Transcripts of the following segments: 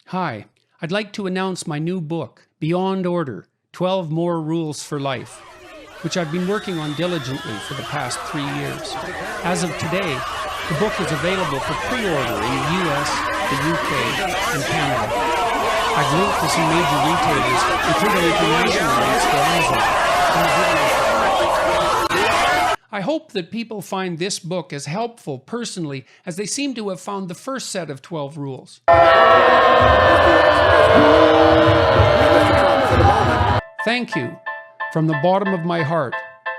Hi, I'd like to announce my new book, Beyond Order, 12 More Rules for Life, which I've been working on diligently for the past 3 years. As of today, the book is available for pre-order in the US, the UK, and Canada. I've linked to some major retailers, including international ones for Amazon. I hope that people find this book as helpful personally as they seem to have found the first set of 12 rules. Thank you, from the bottom of my heart,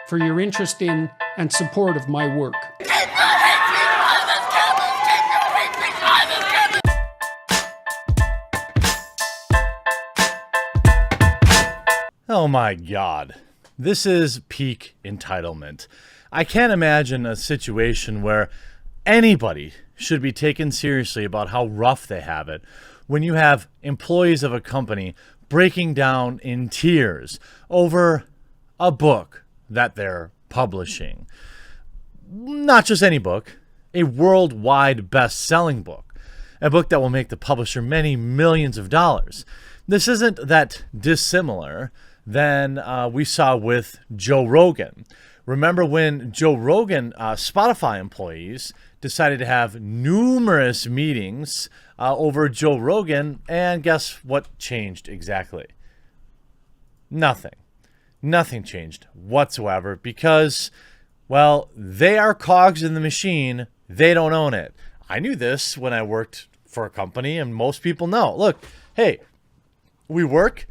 for your interest in and support of my work. Oh my God, this is peak entitlement. I can't imagine a situation where anybody should be taken seriously about how rough they have it when you have employees of a company breaking down in tears over a book that they're publishing. Not just any book, a worldwide best-selling book, a book that will make the publisher many millions of dollars. This isn't that dissimilar than we saw with Joe Rogan. Remember when Joe Rogan, Spotify employees, decided to have numerous meetings over Joe Rogan, and guess what changed exactly? Nothing. Nothing changed whatsoever because, well, they are cogs in the machine. They don't own it. I knew this when I worked for a company, and most people know. Look, hey, we work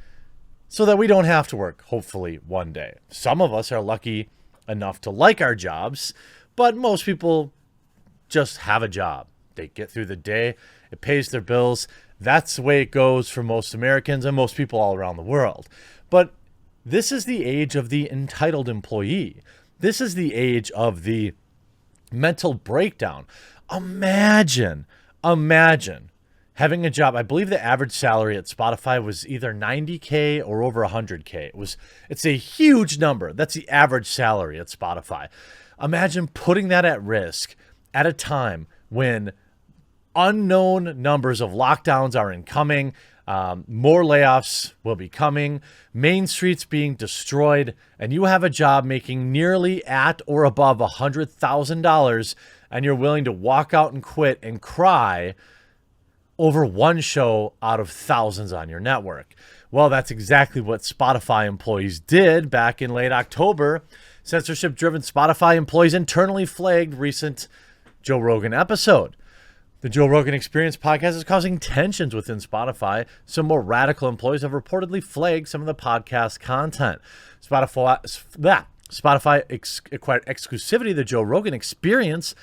so that we don't have to work, hopefully, one day. Some of us are lucky enough to like our jobs, but most people just have a job. They get through the day. It pays their bills. That's the way it goes for most Americans and most people all around the world. But this is the age of the entitled employee. This is the age of the mental breakdown. Imagine having a job. I believe the average salary at Spotify was either $90K or over $100K. It's a huge number. That's the average salary at Spotify. Imagine putting that at risk at a time when unknown numbers of lockdowns are incoming, more layoffs will be coming, main streets being destroyed, and you have a job making nearly at or above $100,000, and you're willing to walk out and quit and cry over one show out of thousands on your network. Well, that's exactly what Spotify employees did back in late October. Censorship-driven Spotify employees internally flagged recent Joe Rogan episode. The Joe Rogan Experience podcast is causing tensions within Spotify. Some more radical employees have reportedly flagged some of the podcast content. Spotify acquired exclusivity of the Joe Rogan Experience,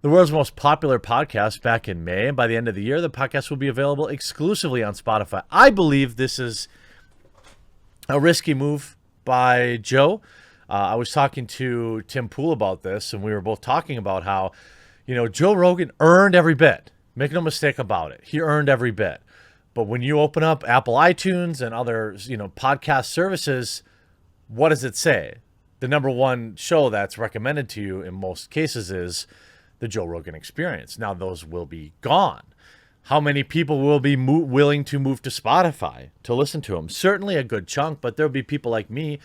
the world's most popular podcast, back in May. And by the end of the year, the podcast will be available exclusively on Spotify. I believe this is a risky move by Joe. I was talking to Tim Pool about this, and we were both talking about how, Joe Rogan earned every bit. Make no mistake about it. He earned every bit. But when you open up Apple iTunes and other, podcast services, what does it say? The number one show that's recommended to you in most cases is the Joe Rogan Experience. Now those will be gone. How many people will be willing to move to Spotify to listen to him? Certainly a good chunk, but there'll be people like me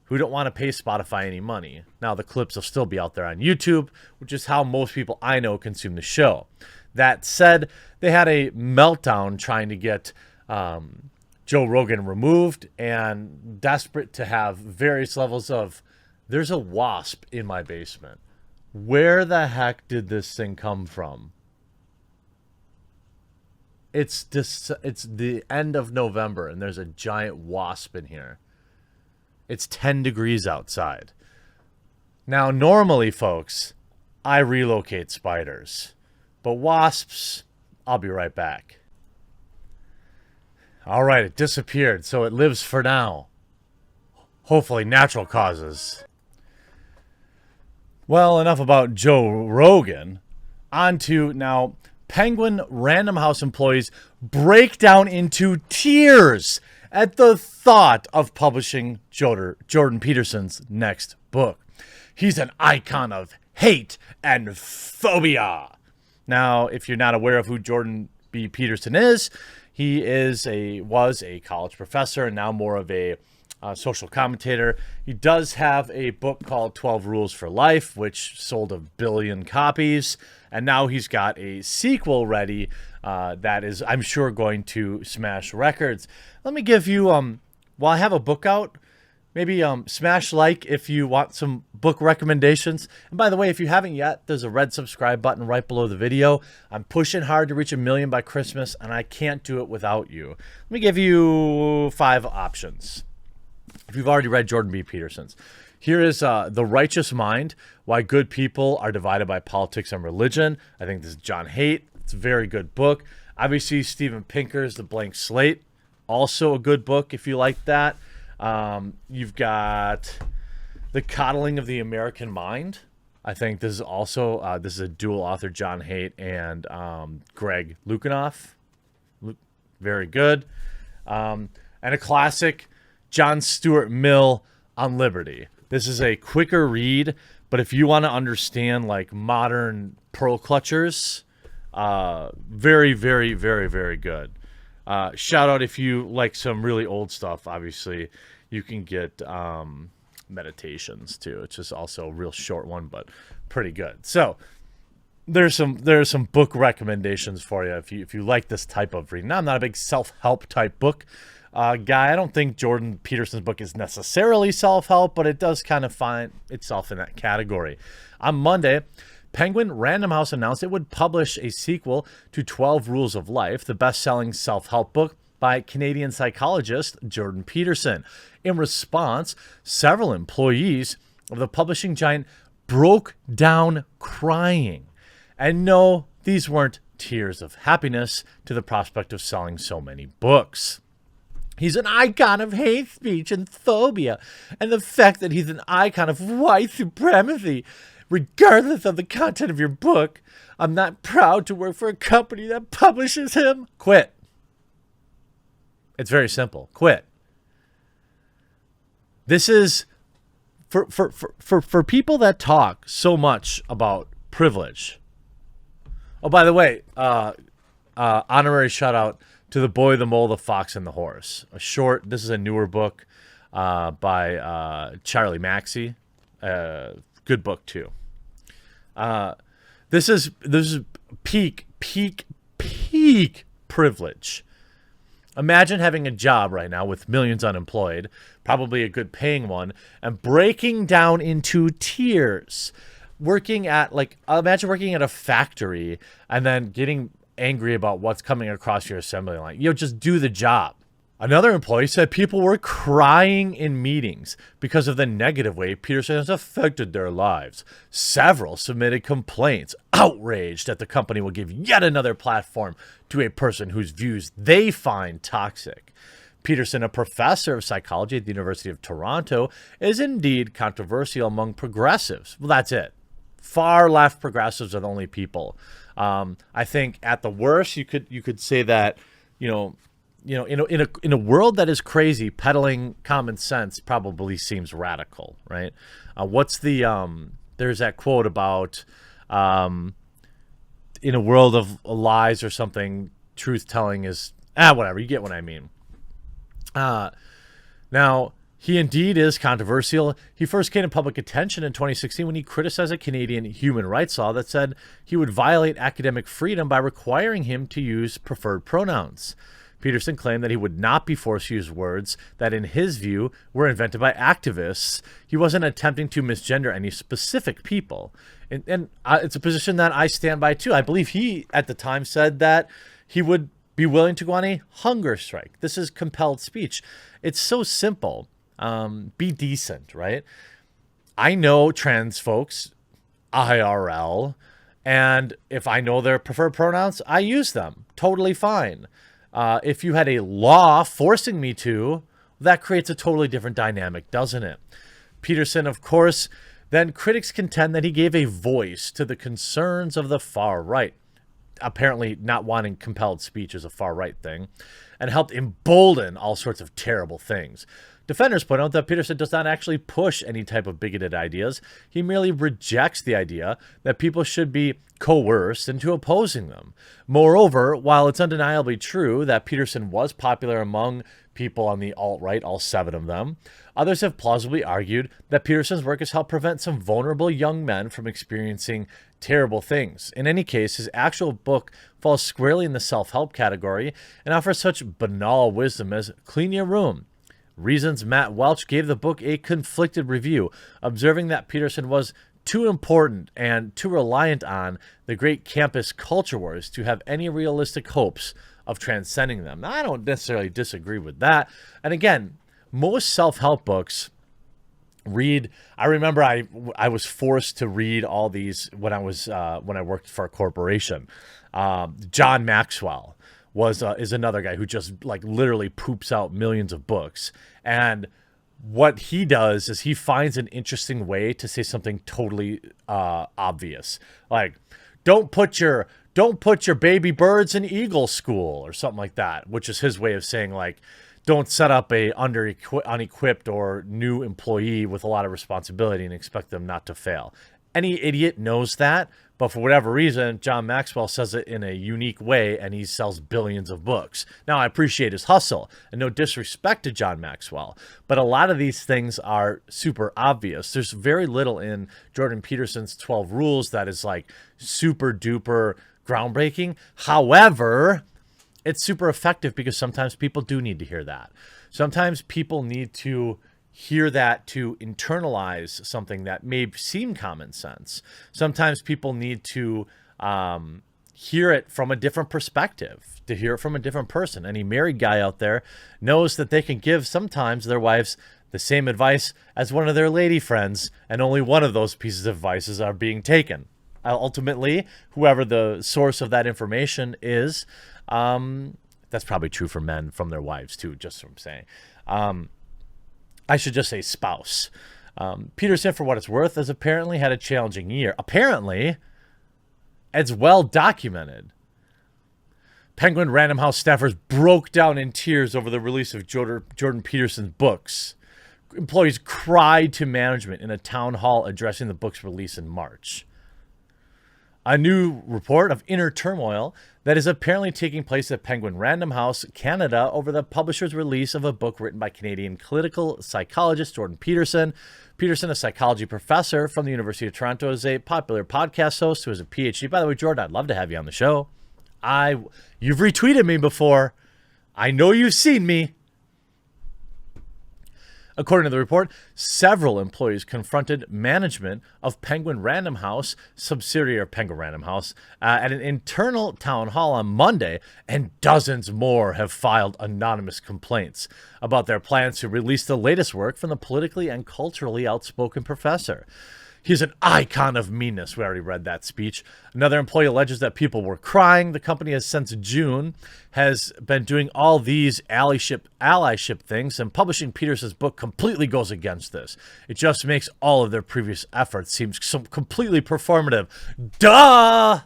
who don't want to pay Spotify any money. Now the clips will still be out there on YouTube, which is how most people I know consume the show. That said, they had a meltdown trying to get Joe Rogan removed, and desperate to have various levels of, there's a wasp in my basement. Where the heck did this thing come from? It's the end of November, and there's a giant wasp in here. It's 10 degrees outside. Now, normally, folks, I relocate spiders. But wasps, I'll be right back. All right, it disappeared, so it lives for now. Hopefully, natural causes. Well, enough about Joe Rogan. On to now, Penguin Random House employees break down into tears at the thought of publishing Jordan Peterson's next book. He's an icon of hate and phobia. Now, if you're not aware of who Jordan B. Peterson is. He was a college professor and now more of a social commentator. He does have a book called 12 Rules for Life, which sold 1 billion copies. And now he's got a sequel ready that is, I'm sure, going to smash records. Let me give you, while I have a book out, maybe smash like if you want some book recommendations. And by the way, if you haven't yet, there's a red subscribe button right below the video. I'm pushing hard to reach 1 million by Christmas, and I can't do it without you. Let me give you 5 options. If you've already read Jordan B. Peterson's, here is The Righteous Mind, Why Good People Are Divided by Politics and Religion. I think this is John Haidt. It's a very good book. Obviously, Steven Pinker's The Blank Slate, also a good book if you like that. You've got The Coddling of the American Mind. I think this is also, this is a dual author, John Haidt and Greg Lukianoff. Very good. And a classic, John Stuart Mill, On Liberty. This is a quicker read, but if you want to understand like modern pearl clutchers, very, very, very, very good. Shout out if you like some really old stuff. Obviously, you can get Meditations too. It's just also a real short one, but pretty good. So there's some book recommendations for you if you like this type of reading. Now, I'm not a big self-help type book guy. I don't think Jordan Peterson's book is necessarily self-help, but it does kind of find itself in that category. On Monday, Penguin Random House announced it would publish a sequel to 12 Rules of Life, the best-selling self-help book by Canadian psychologist Jordan Peterson. In response, several employees of the publishing giant broke down crying. And no, these weren't tears of happiness to the prospect of selling so many books. He's an icon of hate speech and phobia, and the fact that he's an icon of white supremacy, regardless of the content of your book, I'm not proud to work for a company that publishes him. Quit. It's very simple. Quit. This is for people that talk so much about privilege. Oh, by the way, honorary shout out to The Boy, the Mole, the Fox, and the Horse. This is a newer book by Charlie Maxey. Good book too. This is peak privilege. Imagine having a job right now with millions unemployed, probably a good paying one, and breaking down into tears. Imagine working at a factory and then getting angry about what's coming across your assembly line. Just do the job. Another employee said people were crying in meetings because of the negative way Peterson has affected their lives. Several submitted complaints, outraged that the company will give yet another platform to a person whose views they find toxic. Peterson, a professor of psychology at the University of Toronto, is indeed controversial among progressives. Well, that's it. Far left progressives are the only people. I think at the worst, you could say that, in a world that is crazy, peddling common sense probably seems radical, right? There's that quote about, in a world of lies or something, truth telling is, whatever, you get what I mean. Now, he indeed is controversial. He first came to public attention in 2016 when he criticized a Canadian human rights law that said he would violate academic freedom by requiring him to use preferred pronouns. Peterson claimed that he would not be forced to use words that, in his view, were invented by activists. He wasn't attempting to misgender any specific people. And it's a position that I stand by, too. I believe he, at the time, said that he would be willing to go on a hunger strike. This is compelled speech. It's so simple. Be decent, right? I know trans folks, IRL, and if I know their preferred pronouns, I use them. Totally fine. If you had a law forcing me to, that creates a totally different dynamic, doesn't it? Peterson, of course, then critics contend that he gave a voice to the concerns of the far right. apparently not wanting compelled speech is a far-right thing, and helped embolden all sorts of terrible things. Defenders point out that Peterson does not actually push any type of bigoted ideas. He merely rejects the idea that people should be coerced into opposing them. Moreover, while it's undeniably true that Peterson was popular among people on the alt-right, all 7 of them, others have plausibly argued that Peterson's work has helped prevent some vulnerable young men from experiencing terrible things. In any case, his actual book falls squarely in the self-help category and offers such banal wisdom as clean your room. Reasons Matt Welch gave the book a conflicted review, observing that Peterson was too important and too reliant on the great campus culture wars to have any realistic hopes of transcending them. Now, I don't necessarily disagree with that. And again, most self-help books I remember I was forced to read all these when I worked for a corporation. John Maxwell is another guy who just like literally poops out millions of books. And what he does is he finds an interesting way to say something totally obvious. Like, don't put your baby birds in eagle school or something like that, which is his way of saying like, don't set up a unequipped or new employee with a lot of responsibility and expect them not to fail. Any idiot knows that, but for whatever reason, John Maxwell says it in a unique way, and he sells billions of books. Now, I appreciate his hustle, and no disrespect to John Maxwell, but a lot of these things are super obvious. There's very little in Jordan Peterson's 12 Rules that is like super duper groundbreaking. However, it's super effective because sometimes people do need to hear that. Sometimes people need to hear that to internalize something that may seem common sense. Sometimes people need to hear it from a different perspective, to hear it from a different person. Any married guy out there knows that they can give sometimes their wives the same advice as one of their lady friends, and only one of those pieces of advice are being taken. Ultimately, whoever the source of that information is, that's probably true for men from their wives too, just from saying. I should just say spouse. Peterson, for what it's worth, has apparently had a challenging year. Apparently, it's well documented. Penguin Random House staffers broke down in tears over the release of Jordan Peterson's books. Employees cried to management in a town hall addressing the book's release in March. A new report of inner turmoil that is apparently taking place at Penguin Random House, Canada, over the publisher's release of a book written by Canadian clinical psychologist Jordan Peterson. Peterson, a psychology professor from the University of Toronto, is a popular podcast host who has a PhD. By the way, Jordan, I'd love to have you on the show. You've retweeted me before. I know you've seen me. According to the report, several employees confronted management of Penguin Random House, subsidiary of Penguin Random House, at an internal town hall on Monday, and dozens more have filed anonymous complaints about their plans to release the latest work from the politically and culturally outspoken professor. He's an icon of meanness. We already read that speech. Another employee alleges that people were crying. The company has since June has been doing all these allyship things, and publishing Peterson's book completely goes against this. It just makes all of their previous efforts seem so completely performative. Duh!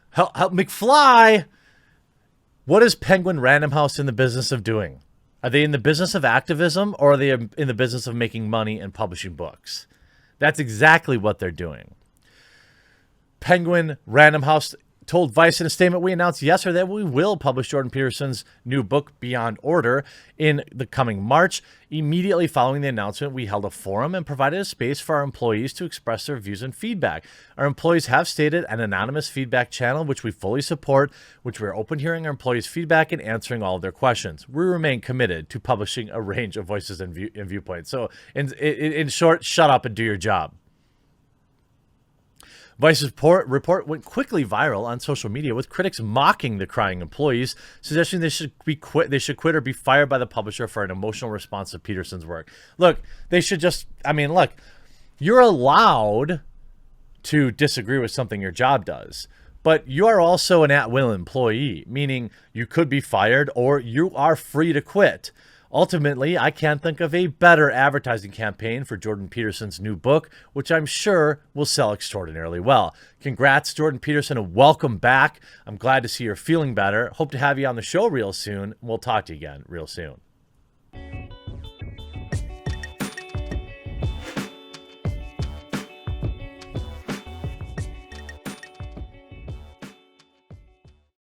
Help McFly! What is Penguin Random House in the business of doing? Are they in the business of activism, or are they in the business of making money and publishing books? That's exactly what they're doing. Penguin Random House told Vice in a statement, we announced yesterday that we will publish Jordan Peterson's new book, Beyond Order, in the coming March. Immediately following the announcement, we held a forum and provided a space for our employees to express their views and feedback. Our employees have stated an anonymous feedback channel, which we fully support, which we're open to hearing our employees' feedback and answering all of their questions. We remain committed to publishing a range of voices and viewpoints. So in short, shut up and do your job. Vice's report went quickly viral on social media, with critics mocking the crying employees, suggesting they should quit or be fired by the publisher for an emotional response to Peterson's work. Look, they should just, look, you're allowed to disagree with something your job does, but you are also an at-will employee, meaning you could be fired or you are free to quit. Ultimately, I can't think of a better advertising campaign for Jordan Peterson's new book, which I'm sure will sell extraordinarily well. Congrats, Jordan Peterson, and welcome back. I'm glad to see you're feeling better. Hope to have you on the show real soon. We'll talk to you again real soon.